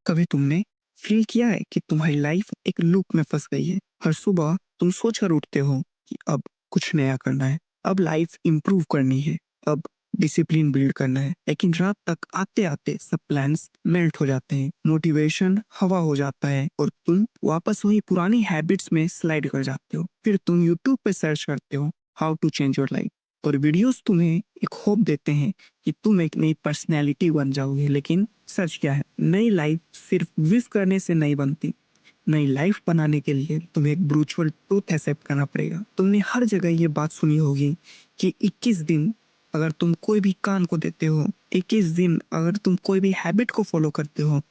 कभी तुमने फील किया है कि तुम्हारी लाइफ एक लूप में फंस गई है? हर सुबह तुम सोच कर उठते हो कि अब कुछ नया करना है, अब लाइफ इम्प्रूव करनी है, अब डिसिप्लिन बिल्ड करना है, लेकिन रात तक आते आते सब प्लान्स मेल्ट हो जाते हैं, मोटिवेशन हवा हो जाता है और तुम वापस वही पुरानी हैबिट्स में स्लाइड कर जाते हो। फिर तुम यूट्यूब पे सर्च करते हो how to change your life, और वीडियोस तुम्हें एक होप देते हैं कि तुम एक नई पर्सनैलिटी बन जाओगे। लेकिन सच क्या है? नई लाइफ सिर्फ विश करने से नहीं बनती। नई लाइफ बनाने के लिए तुम्हें एक ब्रूचुअल ट्रूथ एक्सेप्ट करना पड़ेगा। तुमने हर जगह ये बात सुनी होगी कि 21 दिन अगर तुम कोई भी काम को देते हो, 21 दिन अगर तुम कोई भी हैबिट को फॉलो करते हो,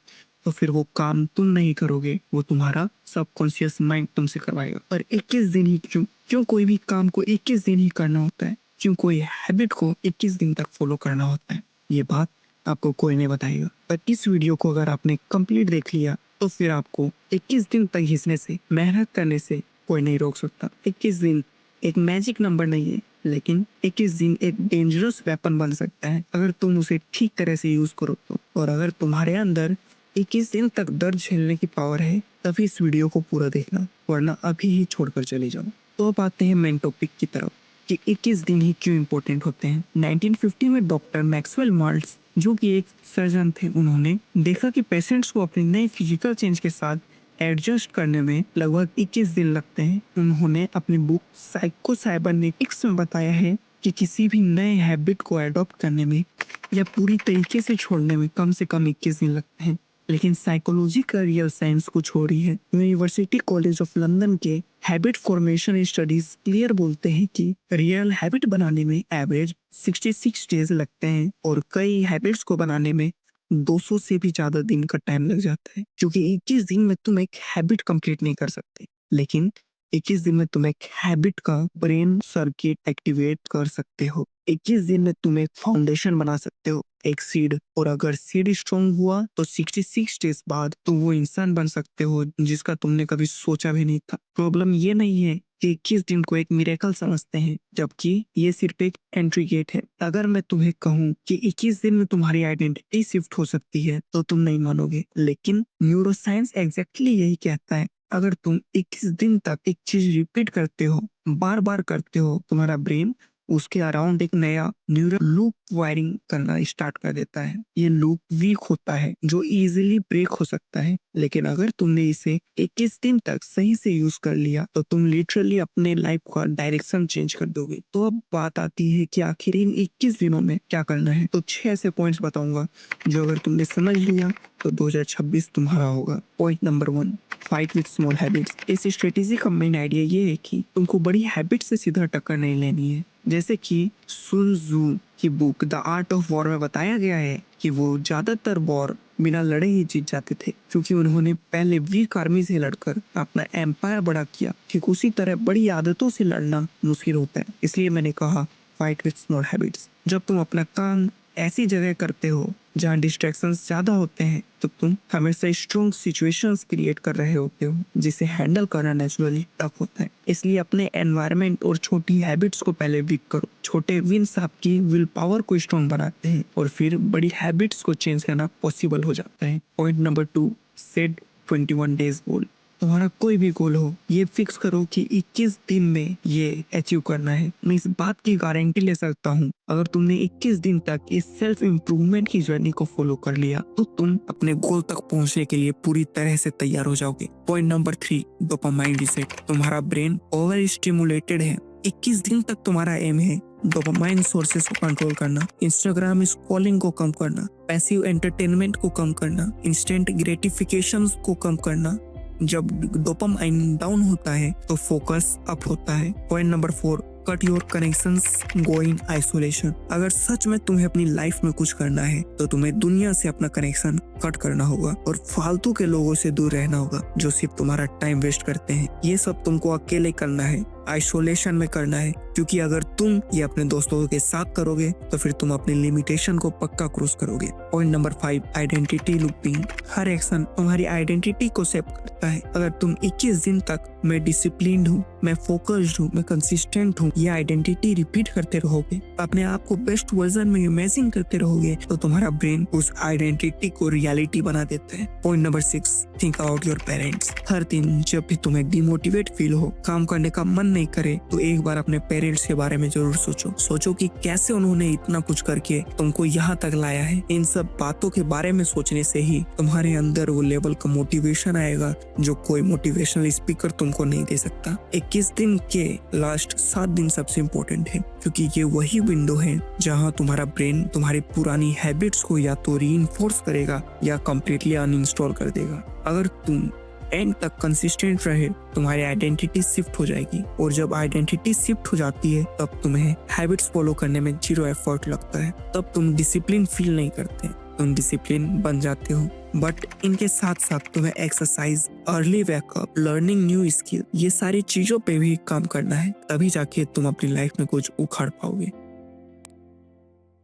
तो फिर वो काम तुम नहीं करोगे, वो तुम्हारा सबकॉन्शियस माइंड तुमसे करवाएगा। पर 21 दिन ही क्यों? क्यों कोई भी काम को 21 दिन ही करना होता है? क्यों कोई हैबिट को 21 दिन तक फॉलो करना होता है? ये बात आपको कोई नहीं बताएगा। पर इस वीडियो को अगर आपने कंप्लीट देख लिया तो फिर आपको 21 दिन तक घिसने से, मेहनत करने से कोई नहीं रोक सकता। 21 दिन एक मैजिक नंबर नहीं है, लेकिन 21 दिन एक डेंजरस वेपन बन सकता है अगर तुम उसे ठीक तरह से यूज करो तो। और अगर तुम्हारे अंदर 21 दिन तक दर्द झेलने की पावर है, तभी इस वीडियो को पूरा देखना, वरना अभी ही छोड़कर चले जाओ। तो अब आते हैं मेन टॉपिक की तरफ कि 21 दिन ही क्यों इंपॉर्टेंट होते हैं। 1950 में डॉक्टर मैक्सवेल माल्ट्स, जो कि एक सर्जन थे, उन्होंने देखा कि पेशेंट्स को अपनी नई फिजिकल चेंज के साथ एडजस्ट करने में लगभग 21 दिन लगते हैं। उन्होंने अपनी बुक साइको साइबरनेटिक्स में बताया है कि किसी भी नए हैबिट को एडॉप्ट करने में या पूरी तरीके से छोड़ने में कम से कम 21 दिन लगते हैं। लेकिन साइकोलॉजी का रियल साइंस कुछ हो रही है। यूनिवर्सिटी कॉलेज ऑफ लंदन के हैबिट फॉर्मेशन स्टडीज क्लियर बोलते हैं कि रियल हैबिट बनाने में एवरेज 66 डेज लगते हैं और कई हैबिट्स को बनाने में 200 से भी ज्यादा दिन का टाइम लग जाता है, क्योंकि 21 दिन में तुम एक हैबिट कंप्लीट नहीं कर सकते, लेकिन 21 दिन में तुम एक हैबिट का ब्रेन सर्किट एक्टिवेट कर सकते हो। 21 दिन में तुम एक फाउंडेशन बना सकते हो, एक सीड, और अगर सीड स्ट्रॉन्ग हुआ तो 66 डेज बाद तुम वो इंसान बन सकते हो जिसका तुमने कभी सोचा भी नहीं था। प्रॉब्लम ये नहीं है कि 21 दिन को एक मिरेकल समझते हैं, जबकि ये सिर्फ एक एंट्री गेट है। अगर मैं तुम्हें कहूँ कि 21 दिन में तुम्हारी आइडेंटिटी शिफ्ट हो सकती है तो तुम नहीं मानोगे, लेकिन न्यूरोसाइंस एग्जैक्टली यही कहता है। अगर तुम 21 दिन तक एक चीज रिपीट करते हो, बार बार करते हो, तुम्हारा ब्रेन उसके अराउंड एक नया न्यूरल लूप वायरिंग करना स्टार्ट कर देता है। ये लूप वीक होता है, जो इजीली ब्रेक हो सकता है, लेकिन अगर तुमने इसे 21 दिन तक सही से यूज कर लिया तो तुम लिटरली अपने लाइफ का डायरेक्शन चेंज कर दोगे। तो अब बात आती है कि आखिर इन 21 दिनों में क्या करना है। तो 6 ऐसे पॉइंट्स बताऊंगा जो अगर तुमने समझ लिया तो 2026 तुम्हारा होगा। Point number 1, fight with small habits. इस स्ट्रेटेजी का मेन आइडिया ये है कि तुमको बड़ी हैबिट से सीधा टक्कर नहीं लेनी है। जैसे कि सुन जू की book the art of war में बताया गया है कि वो ज्यादातर वॉर बिना लड़े ही जीत जाते थे, क्योंकि उन्होंने पहले वीक आर्मी से लड़कर अपना एम्पायर बड़ा किया। ठीक उसी तरह बड़ी आदतों से लड़ना मुश्किल होता है, इसलिए मैंने कहा फाइट विद स्मॉल हैबिट्स। जब तुम अपना काम ऐसी जगह करते हो जहाँ डिस्ट्रैक्शंस ज्यादा होते हैं, तो तुम हमेशा स्ट्रॉन्ग सिचुएशंस क्रिएट कर रहे होते हो जिसे हैंडल करना नेचुरली टफ होता है। इसलिए अपने एनवायरनमेंट और छोटी हैबिट्स को पहले वीक करो। छोटे विंस आपकी विल पावर को स्ट्रॉन्ग बनाते हैं और फिर बड़ी हैबिट्स को चेंज करना पॉसिबल हो जाता है। पॉइंट नंबर 2, सेट 21 डेज गोल। तुम्हारा कोई भी गोल हो, ये फिक्स करो कि 21 दिन में ये अचीव करना है। मैं इस बात की गारंटी ले सकता हूँ, अगर तुमने 21 दिन तक इस सेल्फ इम्प्रूवमेंट की जर्नी को फॉलो कर लिया तो तुम अपने गोल तक पहुंचने के लिए पूरी तरह से तैयार हो जाओगे। Point number 3, dopamine reset. तुम्हारा ब्रेन ओवर स्टिमुलेटेड है। 21 दिन तक तुम्हारा एम है डोपामाइन सोर्सेस को कंट्रोल करना, इंस्टाग्राम स्क्रॉलिंग को कम करना, पैसिव एंटरटेनमेंट को कम करना, इंस्टेंट ग्रेटिफिकेशंस को कम करना। जब डोपामाइन डाउन होता है तो फोकस अप होता है। Point number 4, cut your connections, go in isolation. अगर सच में तुम्हें अपनी लाइफ में कुछ करना है तो तुम्हें दुनिया से अपना कनेक्शन कट करना होगा और फालतू के लोगों से दूर रहना होगा जो सिर्फ तुम्हारा टाइम वेस्ट करते हैं। ये सब तुमको अकेले करना है। आइसोलेशन में करना है, क्योंकि अगर तुम ये अपने दोस्तों के साथ करोगे तो फिर तुम अपनी लिमिटेशन को पक्का क्रॉस करोगे। Point number 5, identity looping. हर एक्शन तुम्हारी आइडेंटिटी को सेव करता है। अगर तुम 21 दिन तक मैं डिसिप्लिन्ड हूँ, मैं फोकस्ड हूँ, मैं कंसिस्टेंट हूँ, ये आइडेंटिटी रिपीट करते रहोगे, अपने आप को बेस्ट वर्जन में इमेजिन करते रहोगे, तो तुम्हारा ब्रेन उस आइडेंटिटी को रियलिटी बना देता है। Point number 6, think about your parents. हर दिन जब भी तुम्हें डिमोटिवेट फील हो, काम करने का मन नहीं करे, तो एक बार अपने पेरेंट्स के बारे में जरूर सोचो कि कैसे उन्होंने इतना कुछ करके तुमको यहाँ तक लाया है। इन सब बातों के बारे में सोचने से ही तुम्हारे अंदर वो लेवल का मोटिवेशन आएगा जो कोई मोटिवेशनल स्पीकर तुमको नहीं दे सकता। 21 दिन के लास्ट 7 दिन सबसे इम्पोर्टेंट है, क्योंकि ये वही विंडो है जहाँ तुम्हारा ब्रेन तुम्हारी पुरानी हैबिट्स को या तो रीइंफोर्स करेगा या कंप्लीटली अनइंस्टॉल कर देगा। अगर तुम एंड तक कंसिस्टेंट रहे, तुम्हारी आइडेंटिटी शिफ्ट हो जाएगी, और जब आइडेंटिटी शिफ्ट हो जाती है तब तुम्हें हैबिट्स फॉलो करने में 0 एफर्ट लगता है। तब तुम डिसिप्लिन फील नहीं करते, तुम डिसिप्लिन बन जाते हो। बट इनके साथ साथ तुम्हें exercise, early wake up, learning new skill, ये सारी चीजों पे भी काम करना है, तभी जाके तुम अपनी लाइफ में कुछ उखाड़ पाओगे।